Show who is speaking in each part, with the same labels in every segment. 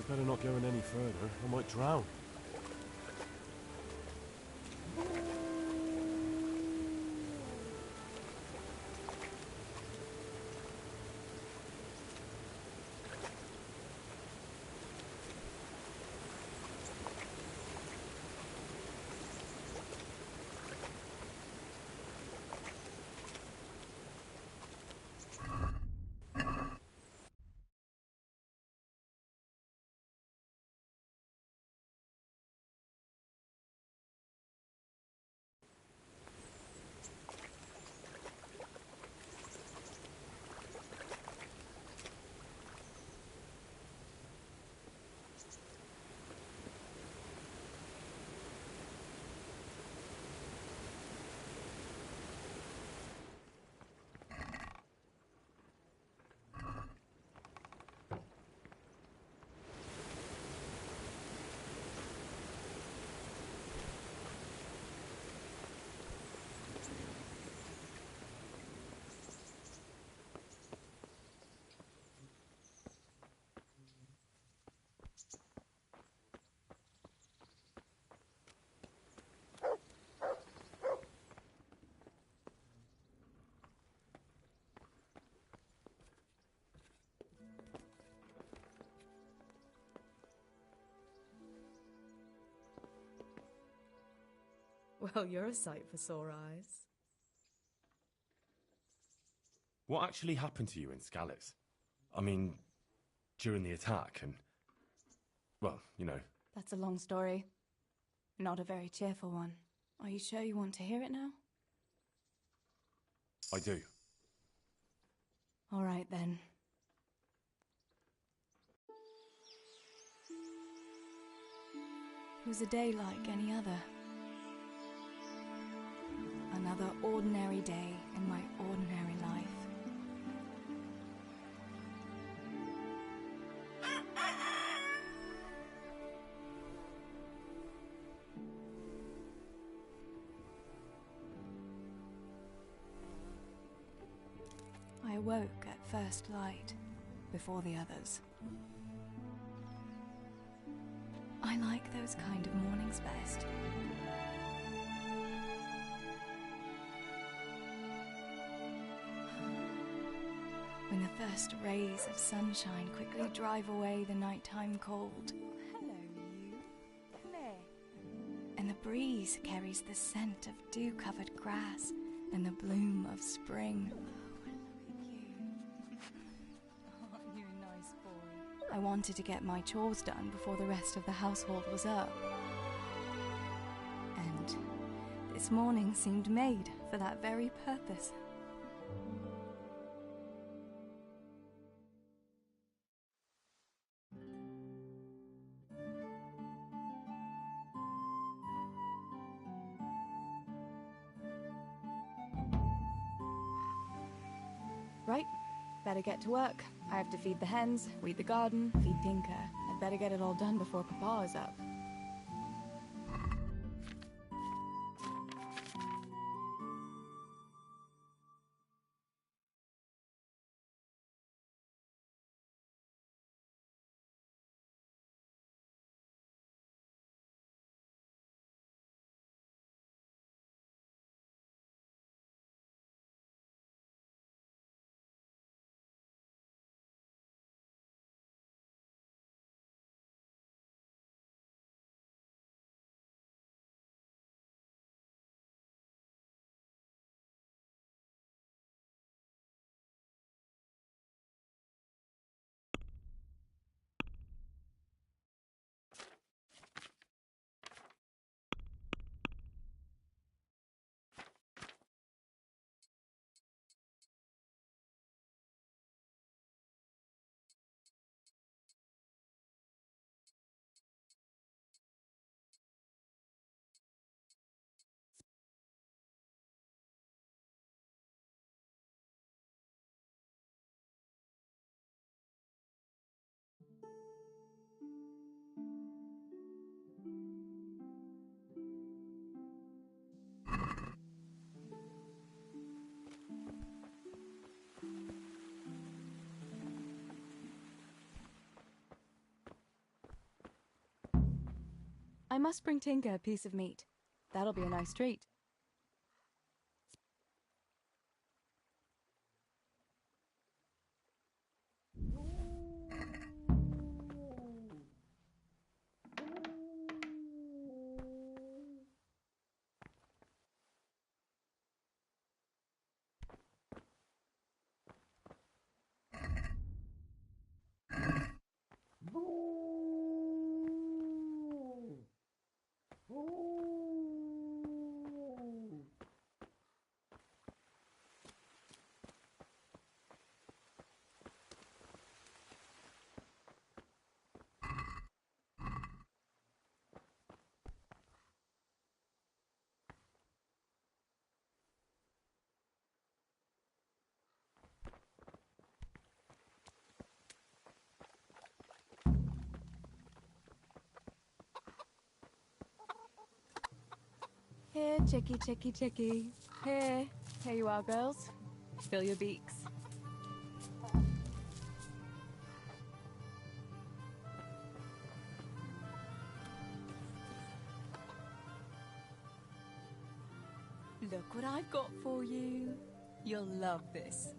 Speaker 1: Better not go any further. I might drown.
Speaker 2: Well, you're a sight for sore eyes.
Speaker 1: What actually happened to you in Scallis? I mean, during the attack and... well, you know.
Speaker 3: That's a long story. Not a very cheerful one. Are you sure you want to hear it now?
Speaker 1: I do.
Speaker 3: All right, then. It was a day like any other. Another ordinary day in my ordinary life. I awoke at first light, before the others. I like those kind of mornings best. When the first rays of sunshine quickly drive away the nighttime cold.
Speaker 4: Hello, you. Come here.
Speaker 3: And the breeze carries the scent of dew-covered grass and the bloom of spring.
Speaker 4: Aren't you a nice boy?
Speaker 3: I wanted to get my chores done before the rest of the household was up. And this morning seemed made for that very purpose. Right, better get to work. I have to feed the hens, weed the garden, feed Pinker. I'd better get it all done before Papa is up. I must bring Tinker a piece of meat. That'll be a nice treat. Here, chickie, chickie, chickie. Here. Here you are, girls. Fill your beaks.
Speaker 4: Look what I've got for you. You'll love this.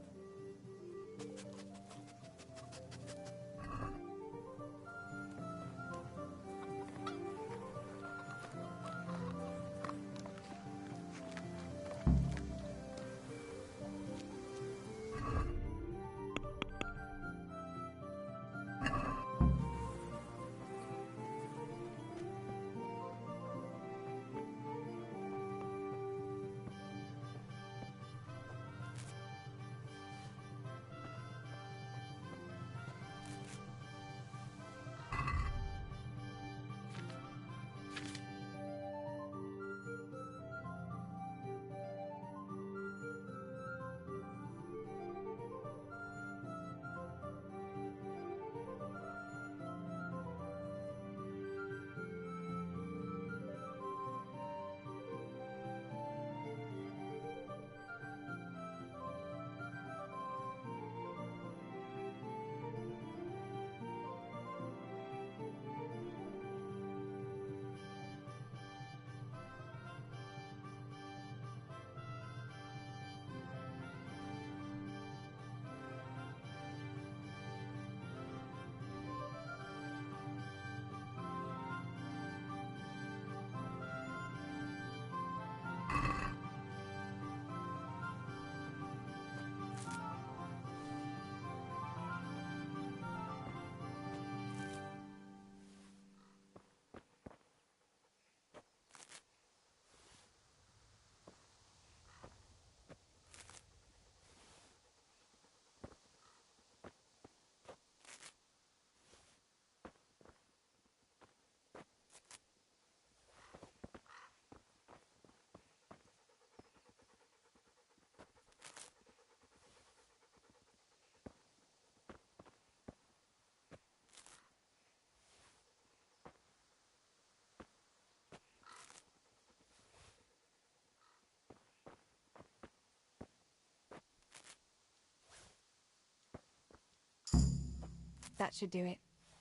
Speaker 3: That should do it.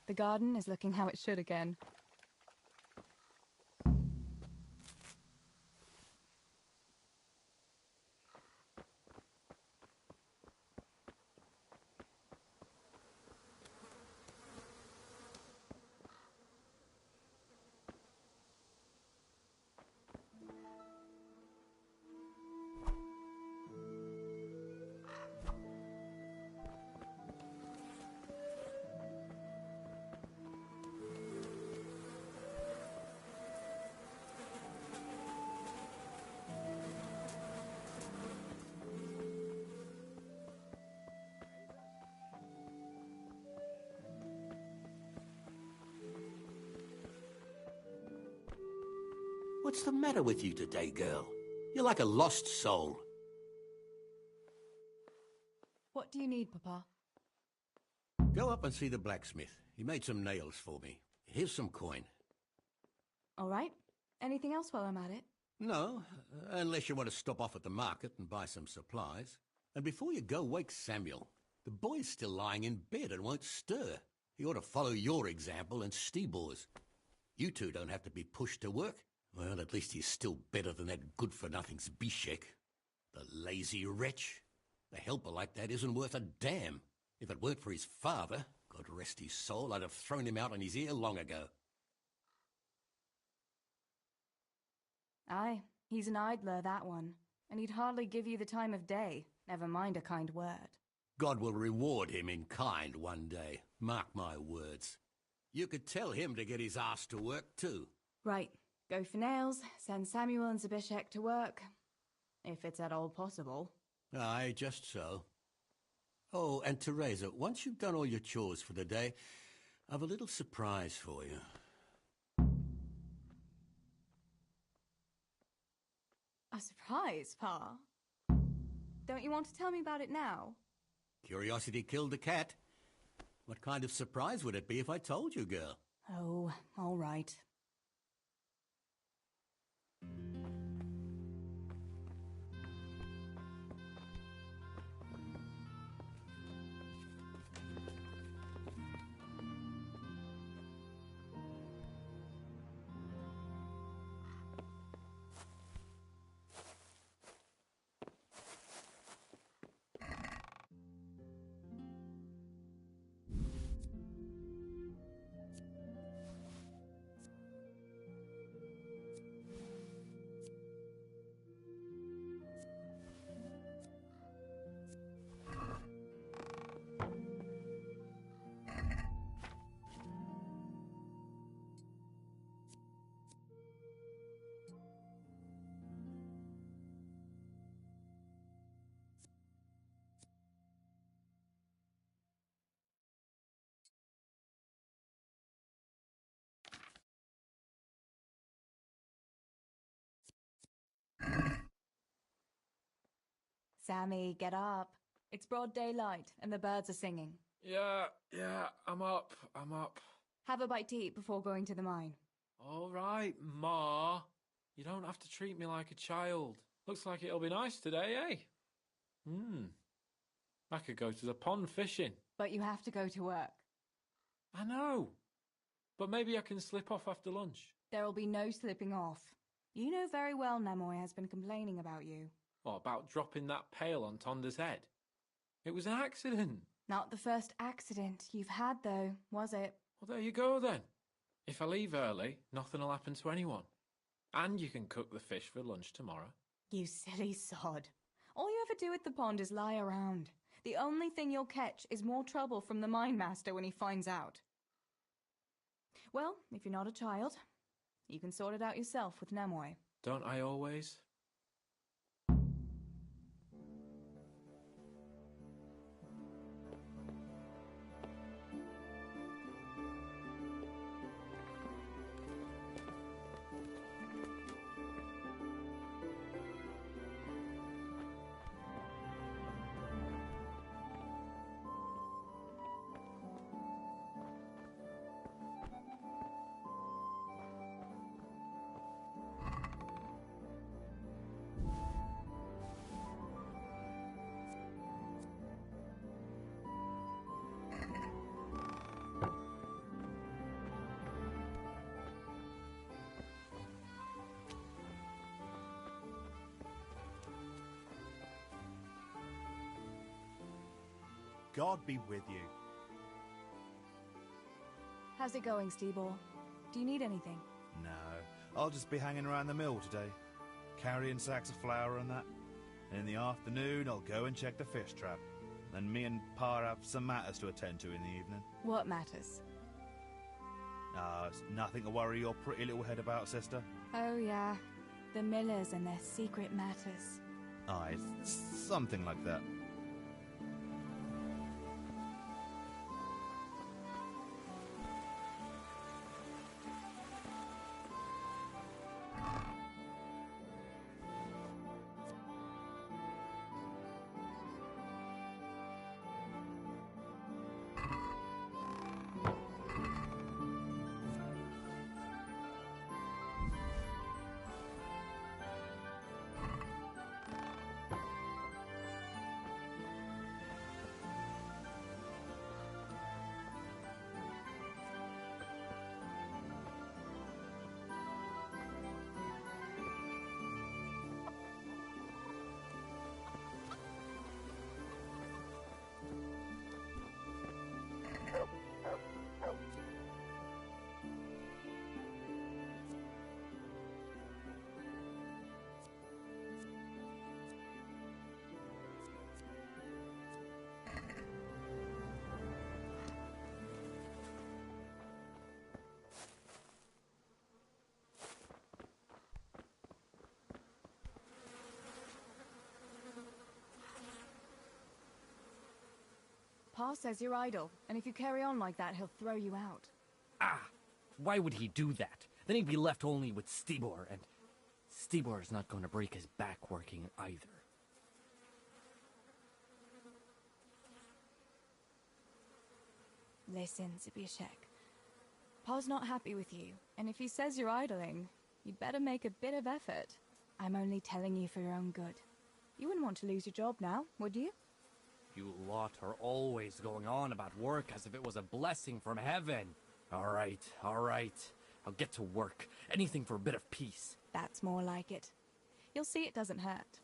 Speaker 3: The garden is looking how it should again.
Speaker 5: What's the matter with you today, girl? You're like a lost soul.
Speaker 3: What do you need, Papa?
Speaker 5: Go up and see the blacksmith. He made some nails for me. Here's some coin.
Speaker 3: All right. Anything else while I'm at it?
Speaker 5: No, unless you want to stop off at the market and buy some supplies. And before you go, wake Samuel. The boy's still lying in bed and won't stir. He ought to follow your example and Steebor's. You two don't have to be pushed to work. Well, at least he's still better than that good-for-nothing Zbyszek. The lazy wretch. A helper like that isn't worth a damn. If it weren't for his father, God rest his soul, I'd have thrown him out on his ear long ago.
Speaker 3: Aye, he's an idler, that one. And he'd hardly give you the time of day, never mind a kind word.
Speaker 5: God will reward him in kind one day. Mark my words. You could tell him to get his ass to work, too.
Speaker 3: Right, go for nails, send Samuel and Zbyszek to work. If it's at all possible.
Speaker 5: Aye, just so. Oh, and Theresa, once you've done all your chores for the day, I've a little surprise for you.
Speaker 3: A surprise, Pa? Don't you want to tell me about it now?
Speaker 5: Curiosity killed the cat. What kind of surprise would it be if I told you, girl?
Speaker 3: Oh, all right. Sammy, get up. It's broad daylight, and the birds are singing.
Speaker 6: Yeah, I'm up.
Speaker 3: Have a bite to eat before going to the mine.
Speaker 6: All right, Ma. You don't have to treat me like a child. Looks like it'll be nice today, eh? I could go to the pond fishing.
Speaker 3: But you have to go to work.
Speaker 6: I know. But maybe I can slip off after lunch.
Speaker 3: There'll be no slipping off. You know very well Nemoy has been complaining about you.
Speaker 6: What about dropping that pail on Tonda's head? It was an accident.
Speaker 3: Not the first accident you've had, though, was it?
Speaker 6: Well, there you go, then. If I leave early, nothing'll happen to anyone. And you can cook the fish for lunch tomorrow.
Speaker 3: You silly sod. All you ever do at the pond is lie around. The only thing you'll catch is more trouble from the mine master when he finds out. Well, if you're not a child, you can sort it out yourself with Nemoy.
Speaker 6: Don't I always?
Speaker 7: God be with you.
Speaker 3: How's it going, Steeball? Do you need anything?
Speaker 7: No, I'll just be hanging around the mill today, carrying sacks of flour and that. And in the afternoon, I'll go and check the fish trap. Then me and Pa have some matters to attend to in the evening.
Speaker 3: What matters?
Speaker 7: It's nothing to worry your pretty little head about, sister.
Speaker 3: Oh, yeah. The Millers and their secret matters.
Speaker 7: Aye, it's something like that.
Speaker 3: Pa says you're idle, and if you carry on like that, he'll throw you out.
Speaker 8: Ah! Why would he do that? Then he'd be left only with Stibor, and Stibor's not going to break his back working either.
Speaker 3: Listen, Zbyszek. Pa's not happy with you, and if he says you're idling, you'd better make a bit of effort. I'm only telling you for your own good. You wouldn't want to lose your job now, would you?
Speaker 8: You lot are always going on about work as if it was a blessing from heaven. All right. I'll get to work. Anything for a bit of peace.
Speaker 3: That's more like it. You'll see it doesn't hurt.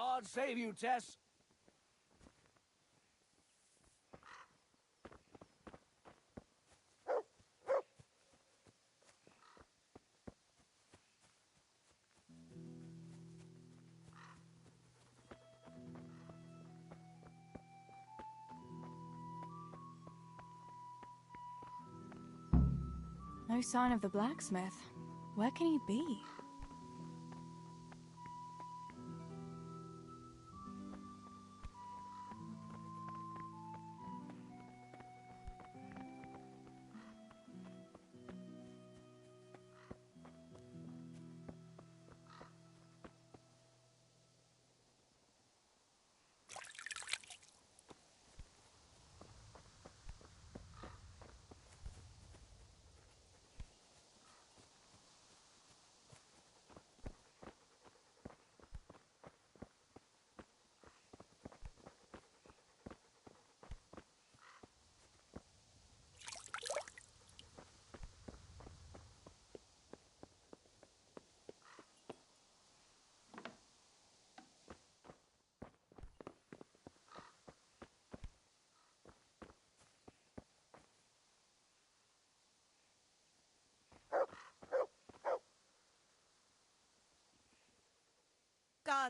Speaker 9: God save you, Tess.
Speaker 3: No sign of the blacksmith. Where can he be?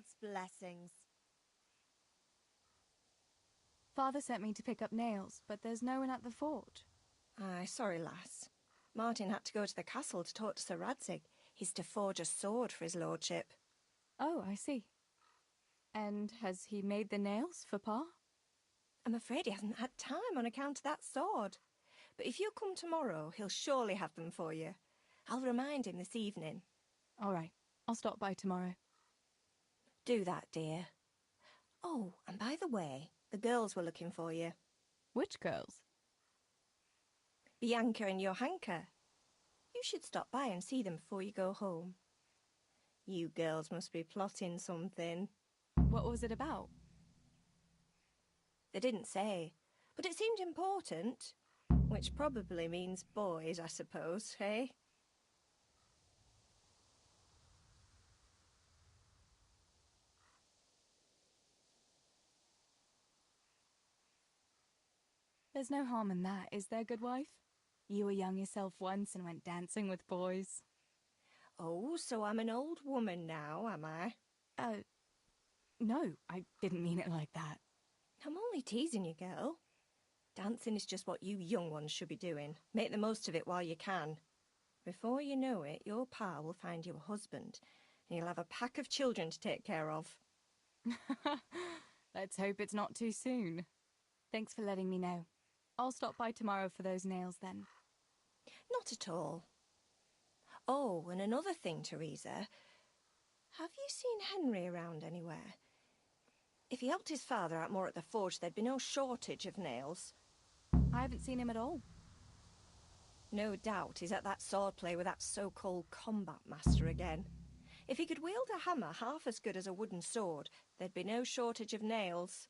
Speaker 9: God's blessings.
Speaker 3: Father sent me to pick up nails, but there's no one at the fort.
Speaker 9: Aye, sorry, lass. Martin had to go to the castle to talk to Sir Radzig. He's to forge a sword for his lordship.
Speaker 3: Oh, I see. And has he made the nails for Pa?
Speaker 9: I'm afraid he hasn't had time on account of that sword. But if you come tomorrow, he'll surely have them for you. I'll remind him this evening.
Speaker 3: All right, I'll stop by tomorrow.
Speaker 9: Do that, dear. Oh, and by the way, the girls were looking for you.
Speaker 3: Which girls?
Speaker 9: Bianca and Johanka. You should stop by and see them before you go home. You girls must be plotting something.
Speaker 3: What was it about?
Speaker 9: They didn't say, but it seemed important. Which probably means boys, I suppose, eh?
Speaker 3: There's no harm in that, is there, good wife? You were young yourself once and went dancing with boys.
Speaker 9: Oh, so I'm an old woman now, am I?
Speaker 3: No, I didn't mean it like that.
Speaker 9: I'm only teasing you, girl. Dancing is just what you young ones should be doing. Make the most of it while you can. Before you know it, your pa will find you a husband, and you'll have a pack of children to take care of.
Speaker 3: Let's hope it's not too soon. Thanks for letting me know. I'll stop by tomorrow for those nails then.
Speaker 9: Not at all. Oh, and another thing, Theresa. Have you seen Henry around anywhere? If he helped his father out more at the forge, there'd be no shortage of nails.
Speaker 3: I haven't seen him at all.
Speaker 9: No doubt he's at that swordplay with that so-called combat master again. If he could wield a hammer half as good as a wooden sword, there'd be no shortage of nails.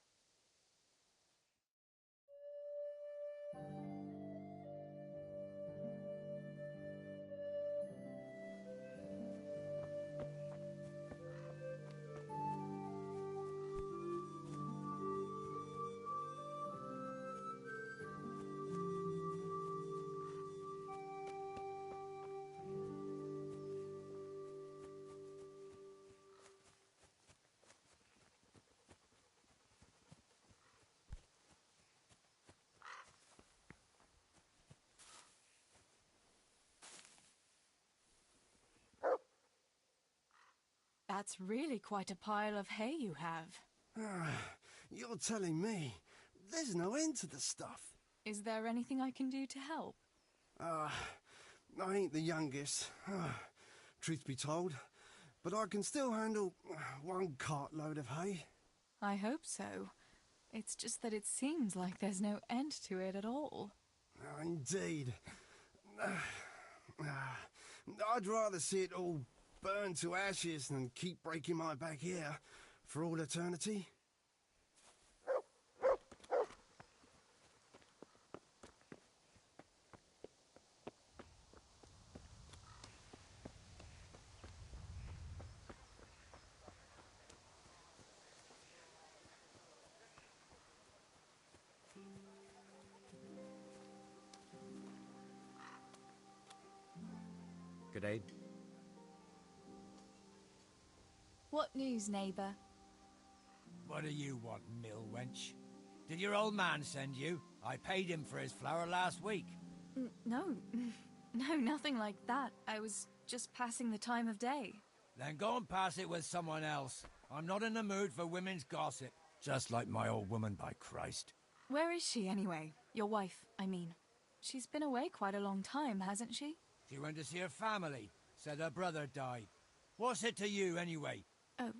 Speaker 3: That's really quite a pile of hay you have.
Speaker 10: You're telling me. There's no end to the stuff.
Speaker 3: Is there anything I can do to help?
Speaker 10: I ain't the youngest, truth be told, but I can still handle one cartload of hay.
Speaker 3: I hope so. It's just that it seems like there's no end to it at all.
Speaker 10: Indeed. I'd rather see it all burn to ashes than keep breaking my back here for all eternity.
Speaker 11: Good day.
Speaker 3: What news, neighbour?
Speaker 12: What do you want, mill wench? Did your old man send you? I paid him for his flour last week.
Speaker 3: No. No, nothing like that. I was just passing the time of day.
Speaker 12: Then go and pass it with someone else. I'm not in the mood for women's gossip. Just like my old woman, by Christ.
Speaker 3: Where is she, anyway? Your wife, I mean. She's been away quite a long time, hasn't she?
Speaker 12: She went to see her family. Said her brother died. What's it to you, anyway?
Speaker 3: Oh,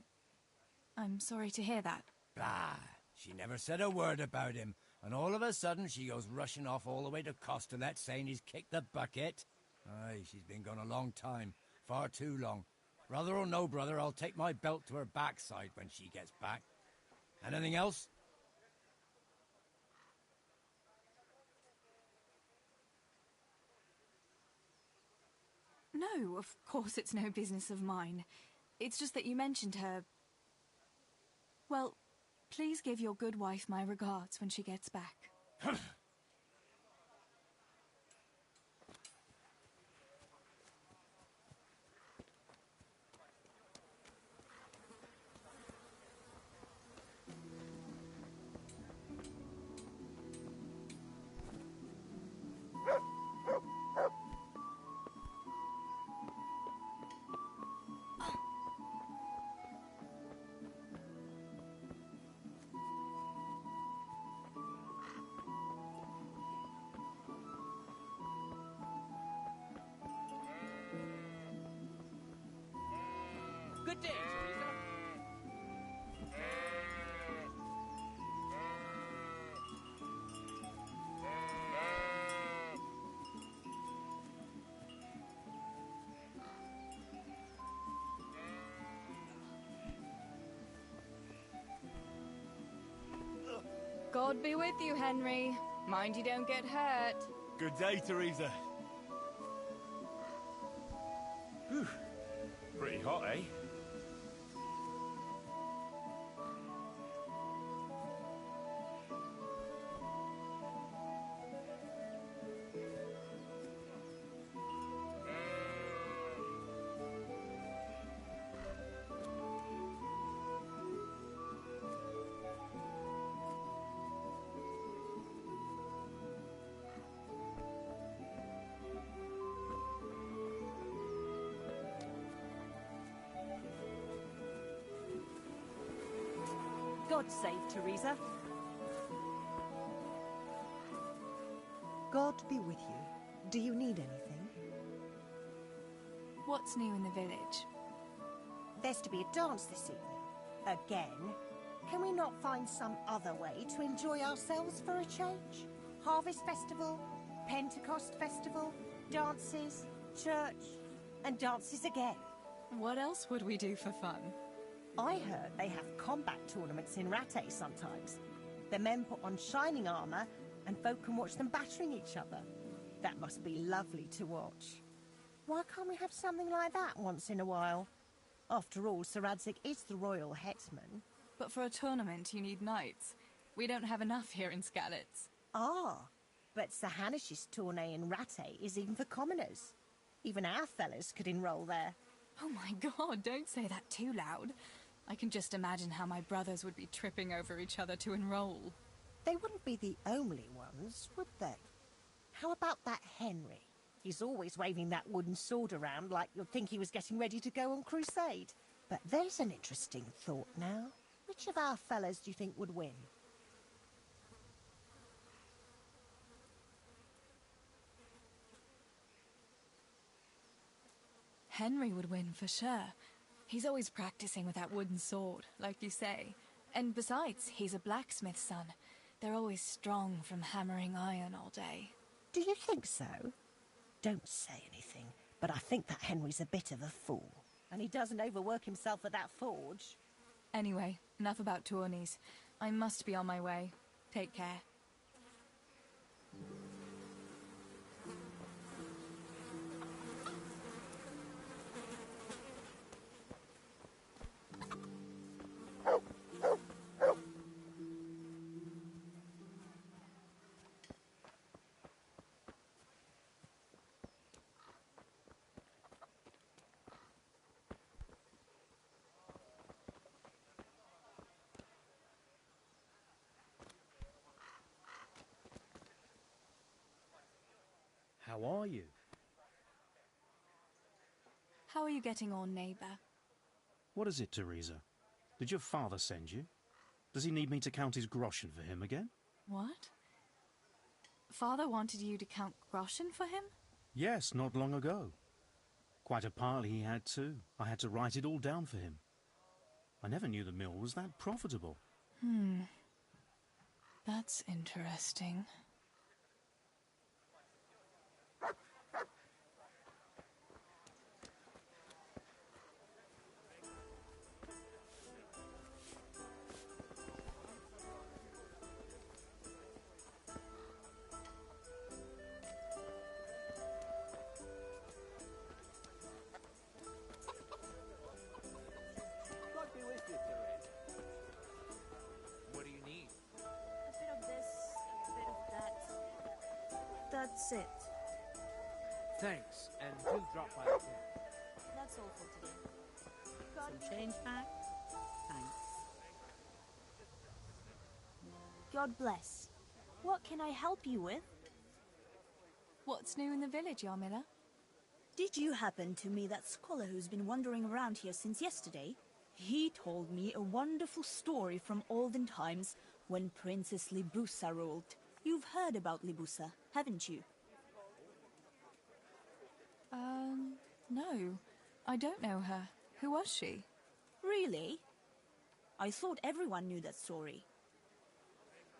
Speaker 3: I'm sorry to hear that.
Speaker 12: Bah! She never said a word about him, and all of a sudden she goes rushing off all the way to Costalet saying he's kicked the bucket. Aye, she's been gone a long time. Far too long. Brother or no brother, I'll take my belt to her backside when she gets back. Anything else?
Speaker 3: No, of course it's no business of mine. It's just that you mentioned her. Well, please give your good wife my regards when she gets back.
Speaker 8: Good day, Theresa.
Speaker 3: God be with you, Henry. Mind you don't get hurt.
Speaker 1: Good day, Theresa. Whew. Pretty hot, eh?
Speaker 11: God save Theresa. God be with you. Do you need anything?
Speaker 3: What's new in the village?
Speaker 13: There's to be a dance this evening. Again. Can we not find some other way to enjoy ourselves for a change? Harvest Festival, Pentecost Festival, dances, church, and dances again.
Speaker 3: What else would we do for fun?
Speaker 13: I heard they have combat tournaments in Rattay sometimes. The men put on shining armour, and folk can watch them battering each other. That must be lovely to watch. Why can't we have something like that once in a while? After all, Sir Radzig is the royal headsman.
Speaker 3: But for a tournament, you need knights. We don't have enough here in Skalitz.
Speaker 13: Ah, but Sir Hanish's tourney in Rattay is even for commoners. Even our fellas could enroll there.
Speaker 3: Oh my God, don't say that too loud. I can just imagine how my brothers would be tripping over each other to enroll.
Speaker 13: They wouldn't be the only ones, would they? How about that Henry? He's always waving that wooden sword around like you'd think he was getting ready to go on crusade. But there's an interesting thought now. Which of our fellas do you think would win?
Speaker 3: Henry would win for sure. He's always practicing with that wooden sword, like you say. And besides, he's a blacksmith's son. They're always strong from hammering iron all day.
Speaker 13: Do you think so? Don't say anything, but I think that Henry's a bit of a fool. And he doesn't overwork himself at that forge.
Speaker 3: Anyway, enough about tourneys. I must be on my way. Take care.
Speaker 14: How are you?
Speaker 3: How are you getting on, neighbour?
Speaker 14: What is it, Theresa? Did your father send you? Does he need me to count his groschen for him again?
Speaker 3: What? Father wanted you to count groschen for him?
Speaker 14: Yes, not long ago. Quite a pile he had too. I had to write it all down for him. I never knew the mill was that profitable.
Speaker 3: That's interesting.
Speaker 6: What do you need?
Speaker 11: A bit of this, a bit of that. That's it.
Speaker 8: Thanks, and do drop by again.
Speaker 11: That's all for today.
Speaker 15: Some change back? Thanks.
Speaker 11: God bless. What can I help you with?
Speaker 3: What's new in the village, Yarmila?
Speaker 15: Did you happen to meet that scholar who's been wandering around here since yesterday? He told me a wonderful story from olden times when Princess Libusa ruled. You've heard about Libusa, haven't you?
Speaker 3: No. I don't know her. Who was she?
Speaker 15: Really? I thought everyone knew that story.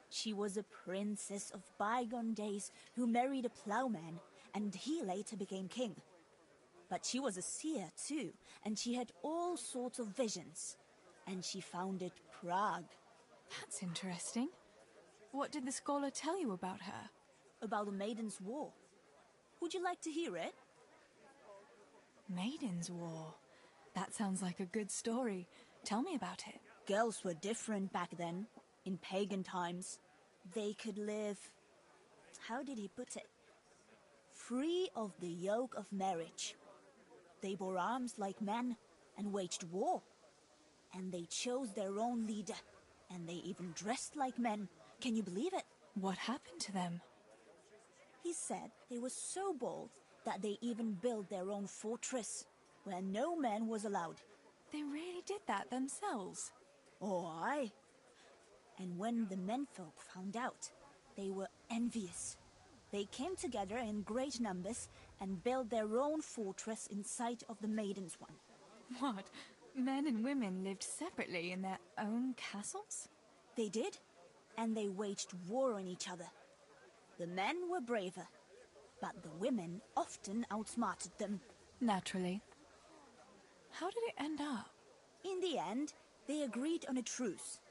Speaker 15: She was a princess of bygone days who married a plowman, and he later became king. But she was a seer too, and she had all sorts of visions. And she founded Prague.
Speaker 3: That's interesting. What did the scholar tell you about her?
Speaker 15: About the Maiden's War. Would you like to hear it?
Speaker 3: Maiden's War. That sounds like a good story. Tell me about it.
Speaker 15: Girls were different back then, in pagan times. They could live... How did he put it? Free of the yoke of marriage. They bore arms like men and waged war. And they chose their own leader. And they even dressed like men. Can you believe it?
Speaker 3: What happened to them?
Speaker 15: He said they were so bold that they even built their own fortress, where no man was allowed.
Speaker 3: They really did that themselves?
Speaker 15: Oh, aye. And when the menfolk found out, they were envious. They came together in great numbers and built their own fortress in sight of the Maiden's one.
Speaker 3: What? Men and women lived separately in their own castles?
Speaker 15: They did, and they waged war on each other. The men were braver, but the women often outsmarted them.
Speaker 3: Naturally. How did it end up?
Speaker 15: In the end, they agreed on a truce.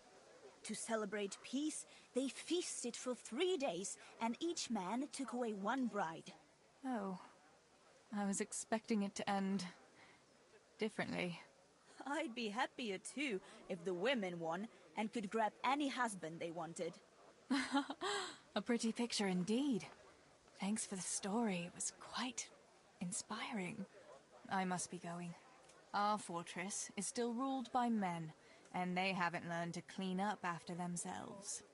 Speaker 15: To celebrate peace, they feasted for 3 days, and each man took away one bride.
Speaker 3: Oh, I was expecting it to end differently.
Speaker 15: I'd be happier too if the women won and could grab any husband they wanted.
Speaker 3: A pretty picture indeed. Thanks for the story. It was quite inspiring. I must be going. Our fortress is still ruled by men, and they haven't learned to clean up after themselves.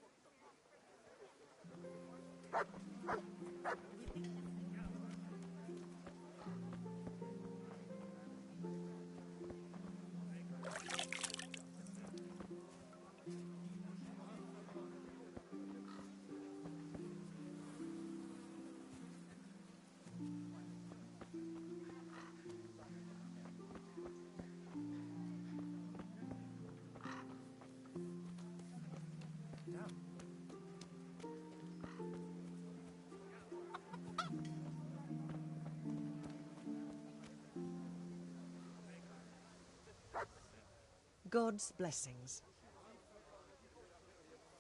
Speaker 13: God's blessings.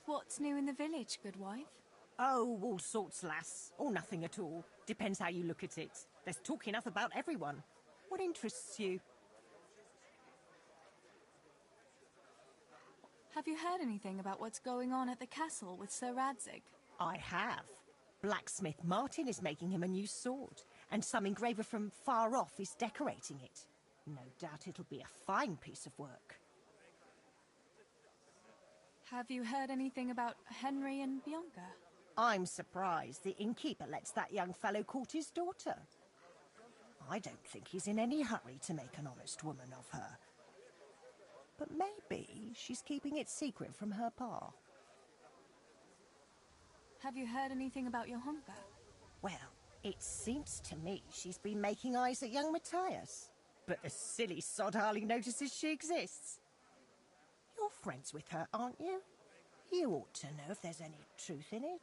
Speaker 3: What's new in the village, good wife?
Speaker 13: Oh, all sorts, lass. Or nothing at all. Depends how you look at it. There's talk enough about everyone. What interests you?
Speaker 3: Have you heard anything about what's going on at the castle with Sir Radzig?
Speaker 13: I have. Blacksmith Martin is making him a new sword, and some engraver from far off is decorating it. No doubt it'll be a fine piece of work.
Speaker 3: Have you heard anything about Henry and Bianca?
Speaker 13: I'm surprised the innkeeper lets that young fellow court his daughter. I don't think he's in any hurry to make an honest woman of her. But maybe she's keeping it secret from her pa.
Speaker 3: Have you heard anything about Johanka?
Speaker 13: Well, it seems to me she's been making eyes at young Matthias. But the silly sod hardly notices she exists. You're friends with her, aren't you? You ought to know if there's any truth in it.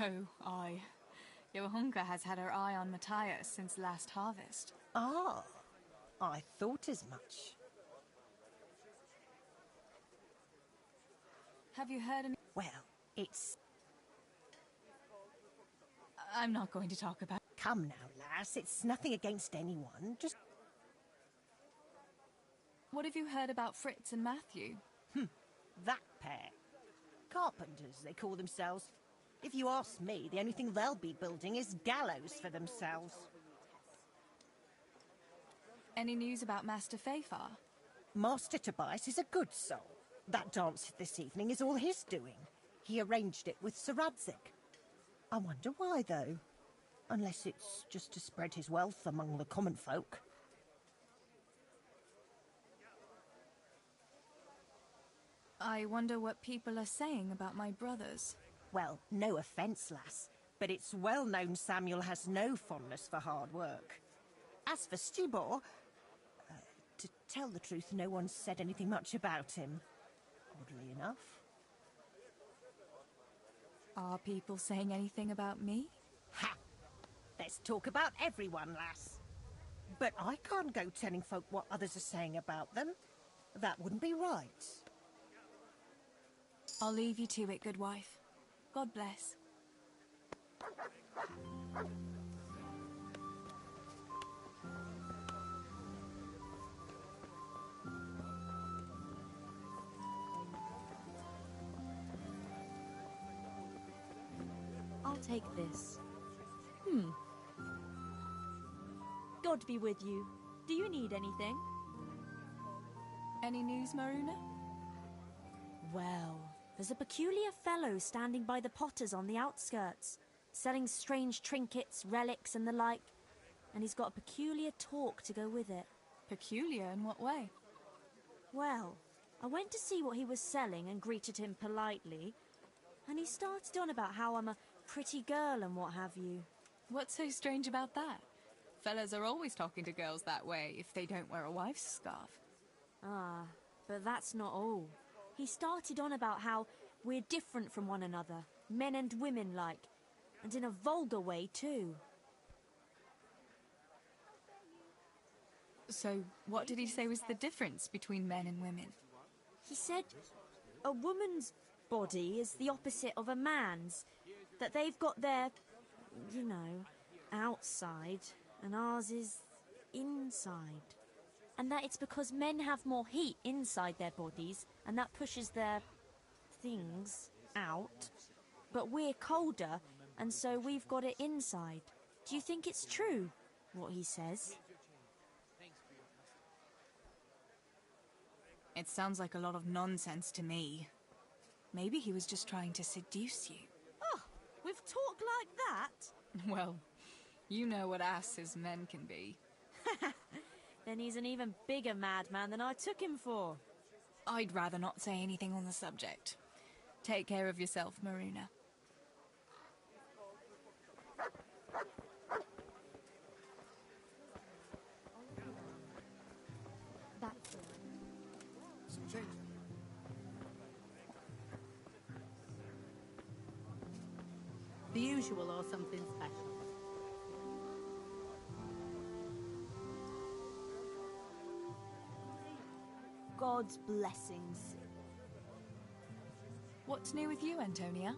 Speaker 3: Oh, aye. Johanka has had her eye on Matthias since last harvest.
Speaker 13: Ah, I thought as much.
Speaker 3: Have you heard any...
Speaker 13: Well, it's...
Speaker 3: I'm not going to talk about...
Speaker 13: Come now, lass, it's nothing against anyone, just...
Speaker 3: What have you heard about Fritz and Matthew?
Speaker 13: That pair. Carpenters, they call themselves. If you ask me, the only thing they'll be building is gallows for themselves.
Speaker 3: Any news about Master Fafar?
Speaker 13: Master Tobias is a good soul. That dance this evening is all his doing. He arranged it with Sir Radzig. I wonder why, though. Unless it's just to spread his wealth among the common folk.
Speaker 3: I wonder what people are saying about my brothers.
Speaker 13: Well, no offence, lass, but it's well known Samuel has no fondness for hard work. As for Stubor, to tell the truth, no one's said anything much about him. Oddly enough.
Speaker 3: Are people saying anything about me?
Speaker 13: Ha! Let's talk about everyone, lass. But I can't go telling folk what others are saying about them. That wouldn't be right.
Speaker 3: I'll leave you to it, good wife. God bless.
Speaker 15: I'll take this. God be with you. Do you need anything?
Speaker 3: Any news, Maruna?
Speaker 15: Well, there's a peculiar fellow standing by the potters on the outskirts, selling strange trinkets, relics and the like, and he's got a peculiar talk to go with it.
Speaker 3: Peculiar in what way?
Speaker 15: Well, I went to see what he was selling and greeted him politely, and he started on about how I'm a pretty girl and what have you.
Speaker 3: What's so strange about that? Fellas are always talking to girls that way if they don't wear a wife's scarf.
Speaker 15: Ah, but that's not all. He started on about how we're different from one another, men and women like, and in a vulgar way too.
Speaker 3: So, what did he say was the difference between men and women?
Speaker 15: He said a woman's body is the opposite of a man's, that they've got their, you know, outside, and ours is inside. And that it's because men have more heat inside their bodies, and that pushes their things out. But we're colder, and so we've got it inside. Do you think it's true, what he says?
Speaker 3: It sounds like a lot of nonsense to me. Maybe he was just trying to seduce you.
Speaker 15: Oh, we've talked like that?
Speaker 3: Well, you know what asses men can be.
Speaker 15: Then he's an even bigger madman than I took him for.
Speaker 3: I'd rather not say anything on the subject. Take care of yourself, Maruna.
Speaker 15: That's it.
Speaker 10: Some change.
Speaker 11: The usual or something special?
Speaker 15: God's blessings.
Speaker 3: What's new with you, Antonia?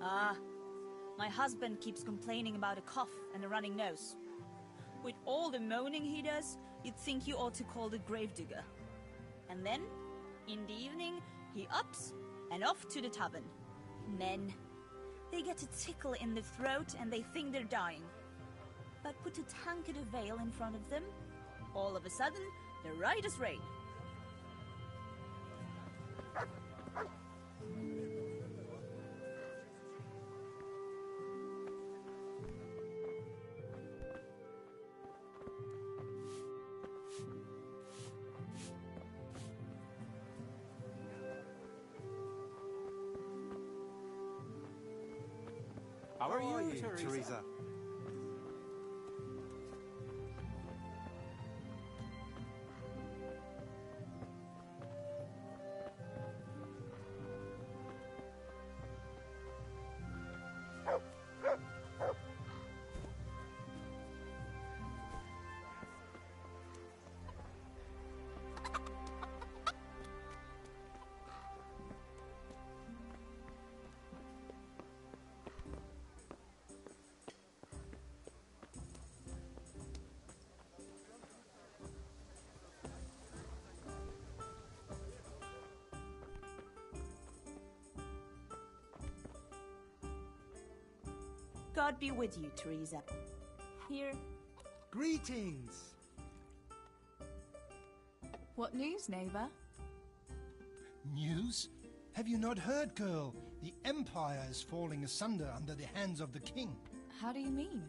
Speaker 15: My husband keeps complaining about a cough and a running nose. With all the moaning he does, you'd think you ought to call the gravedigger. And then, in the evening, he ups and off to the tavern. Men. They get a tickle in the throat and they think they're dying. But put a tankard of ale in front of them, all of a sudden, they're right as rain.
Speaker 10: How are you, Theresa?
Speaker 15: God be with you, Theresa. Here.
Speaker 10: Greetings.
Speaker 3: What news, neighbour?
Speaker 16: News? Have you not heard, girl? The Empire is falling asunder under the hands of the king.
Speaker 3: How do you mean?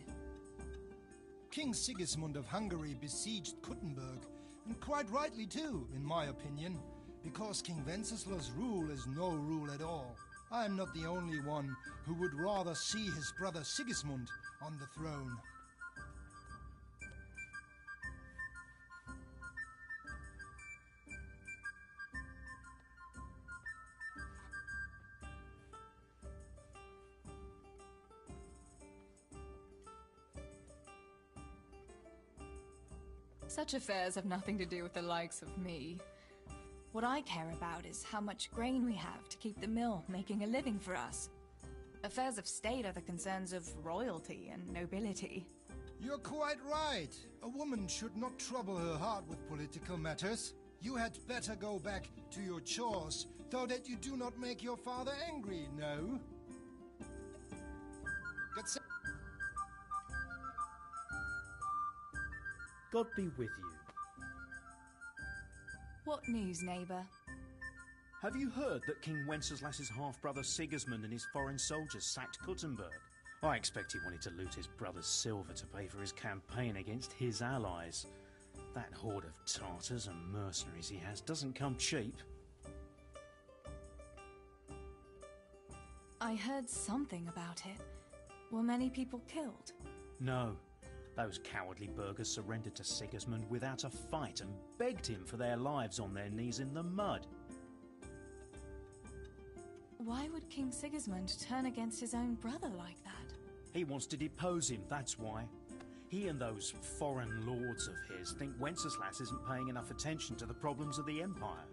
Speaker 16: King Sigismund of Hungary besieged Kuttenberg, and quite rightly too, in my opinion, because King Wenceslaus' rule is no rule at all. I am not the only one who would rather see his brother Sigismund on the throne.
Speaker 3: Such affairs have nothing to do with the likes of me. What I care about is how much grain we have to keep the mill making a living for us. Affairs of state are the concerns of royalty and nobility.
Speaker 16: You're quite right. A woman should not trouble her heart with political matters. You had better go back to your chores, so that you do not make your father angry, no?
Speaker 14: God be with you.
Speaker 3: What news, neighbour?
Speaker 14: Have you heard that King Wenceslas's half-brother Sigismund and his foreign soldiers sacked Kuttenberg? I expect he wanted to loot his brother's silver to pay for his campaign against his allies. That horde of Tartars and mercenaries he has doesn't come cheap.
Speaker 3: I heard something about it. Were many people killed?
Speaker 14: No. Those cowardly burghers surrendered to Sigismund without a fight and begged him for their lives on their knees in the mud.
Speaker 3: Why would King Sigismund turn against his own brother like that?
Speaker 14: He wants to depose him, that's why. He and those foreign lords of his think Wenceslas isn't paying enough attention to the problems of the Empire.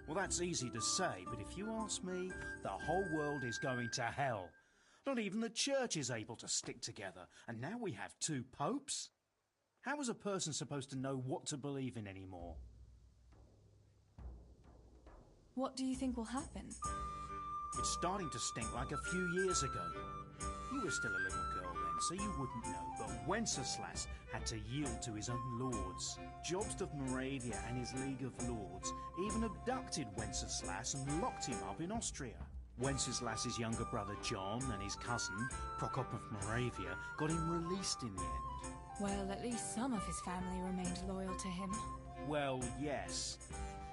Speaker 14: Well, that's easy to say, but if you ask me, the whole world is going to hell. Not even the church is able to stick together, and now we have 2 popes? How is a person supposed to know what to believe in anymore?
Speaker 3: What do you think will happen?
Speaker 14: It's starting to stink like a few years ago. You were still a little girl then, so you wouldn't know, but Wenceslas had to yield to his own lords. Jobst of Moravia and his League of Lords even abducted Wenceslas and locked him up in Austria. Wenceslas's younger brother John and his cousin, Prokop of Moravia, got him released in the end.
Speaker 3: Well, at least some of his family remained loyal to him.
Speaker 14: Well, yes.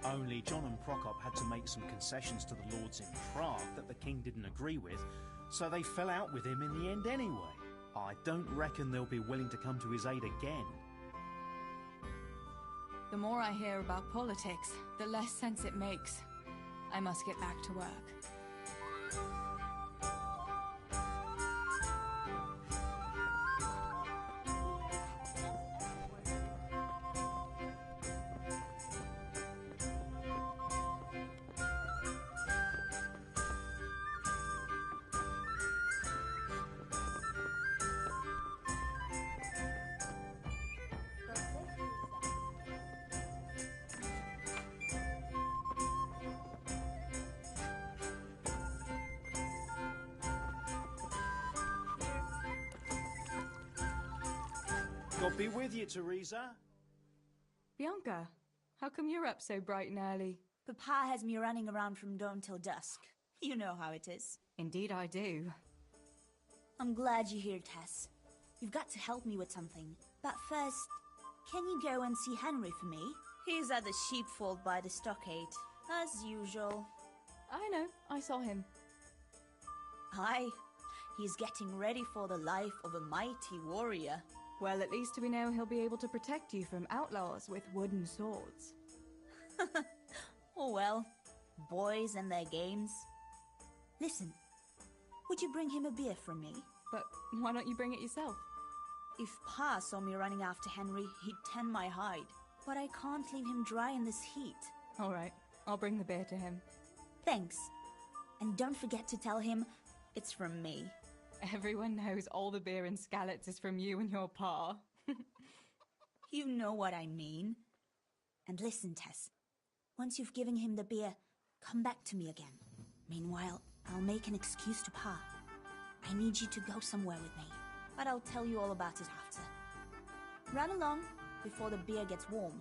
Speaker 14: Only John and Prokop had to make some concessions to the lords in Prague that the king didn't agree with, so they fell out with him in the end anyway. I don't reckon they'll be willing to come to his aid again.
Speaker 3: The more I hear about politics, the less sense it makes. I must get back to work.
Speaker 14: God be with you, Theresa.
Speaker 3: Bianca, how come you're up so bright and early?
Speaker 15: Papa has me running around from dawn till dusk. You know how it is.
Speaker 3: Indeed I do.
Speaker 15: I'm glad you're here, Tess. You've got to help me with something. But first, can you go and see Henry for me? He's at the sheepfold by the stockade, as usual.
Speaker 3: I know, I saw him.
Speaker 15: Aye, he's getting ready for the life of a mighty warrior.
Speaker 3: Well, at least we know he'll be able to protect you from outlaws with wooden swords.
Speaker 15: Oh well, boys and their games. Listen, would you bring him a beer from me?
Speaker 3: But why don't you bring it yourself?
Speaker 15: If Pa saw me running after Henry, he'd tan my hide. But I can't leave him dry in this heat.
Speaker 3: All right, I'll bring the beer to him.
Speaker 15: Thanks. And don't forget to tell him it's from me.
Speaker 3: Everyone knows all the beer in Skalitz is from you and your pa.
Speaker 15: You know what I mean. And listen, Tess. Once you've given him the beer, come back to me again. Meanwhile, I'll make an excuse to Pa. I need you to go somewhere with me. But I'll tell you all about it after. Run along before the beer gets warm.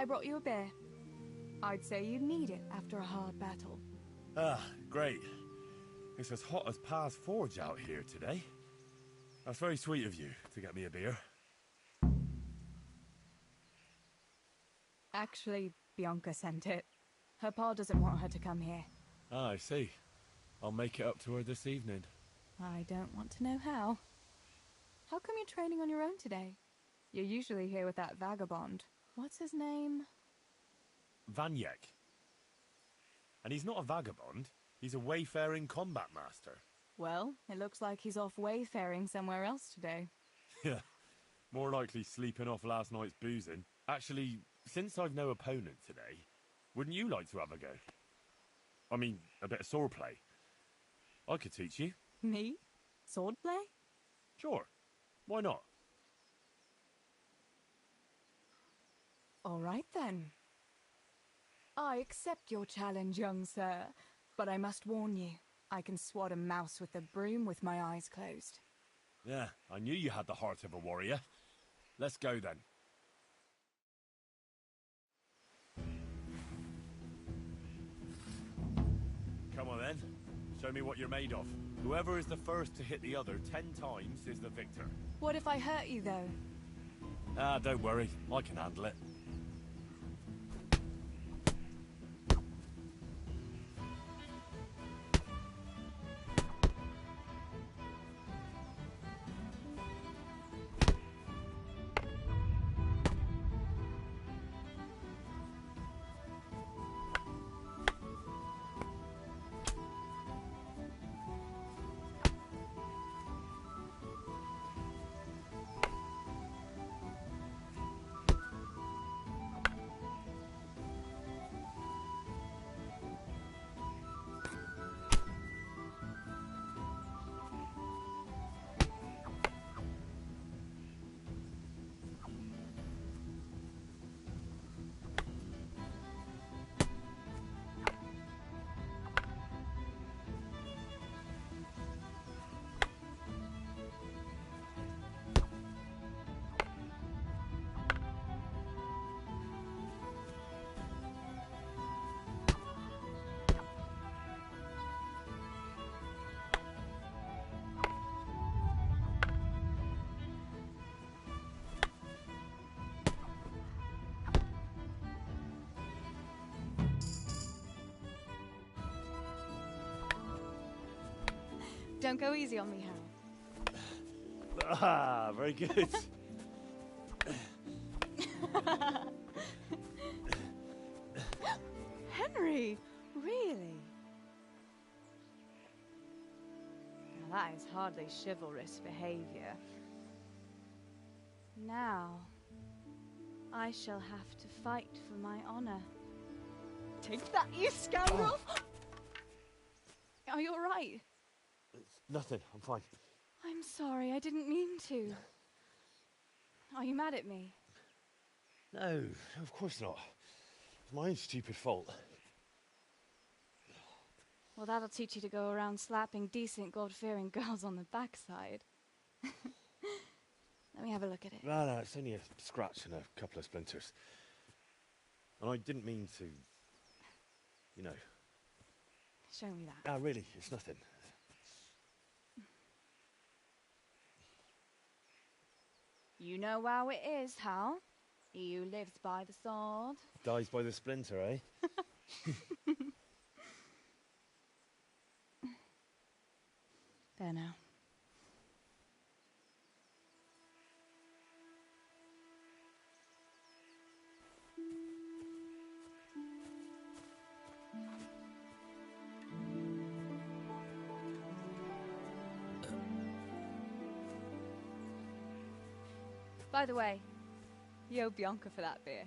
Speaker 3: I brought you a beer. I'd say you'd need it after a hard battle.
Speaker 1: Ah, great. It's as hot as Pa's Forge out here today. That's very sweet of you to get me a beer.
Speaker 3: Actually, Bianca sent it. Her pa doesn't want her to come here.
Speaker 1: Ah, I see. I'll make it up to her this evening.
Speaker 3: I don't want to know how. How come you're training on your own today? You're usually here with that vagabond. What's his name?
Speaker 1: Vanyek. And he's not a vagabond. He's a wayfaring combat master.
Speaker 3: Well, it looks like he's off wayfaring somewhere else today.
Speaker 1: Yeah. More likely sleeping off last night's boozing. Actually, since I've no opponent today, wouldn't you like to have a go? I mean, a bit of swordplay. I could teach you.
Speaker 3: Me? Swordplay?
Speaker 1: Sure. Why not?
Speaker 3: All right then. I accept your challenge, young sir, but I must warn you, I can swat a mouse with a broom with my eyes closed.
Speaker 1: Yeah, I knew you had the heart of a warrior. Let's go then. Come on then. Show me what you're made of. Whoever is the first to hit the other 10 times is the victor.
Speaker 3: What if I hurt you, though?
Speaker 1: Ah, don't worry. I can handle it.
Speaker 3: Don't go easy on me, Hal.
Speaker 1: Ah, very good.
Speaker 3: Henry, really? Now that is hardly chivalrous behavior. Now, I shall have to fight for my honor. Take that, you scoundrel! Are you all right?
Speaker 1: Nothing. I'm fine.
Speaker 3: I'm sorry, I didn't mean to. Are you mad at me?
Speaker 1: No, of course not. It's my own stupid fault.
Speaker 3: Well, that'll teach you to go around slapping decent, God-fearing girls on the backside. Let me have a look at it.
Speaker 1: No, it's only a scratch and a couple of splinters. And I didn't mean to, you know.
Speaker 3: Show me that.
Speaker 1: Ah, really, it's nothing.
Speaker 3: You know how it is, Hal. He who lives by the sword
Speaker 1: Dies by the splinter, eh?
Speaker 3: There now. By the way, you owe Bianca for that beer.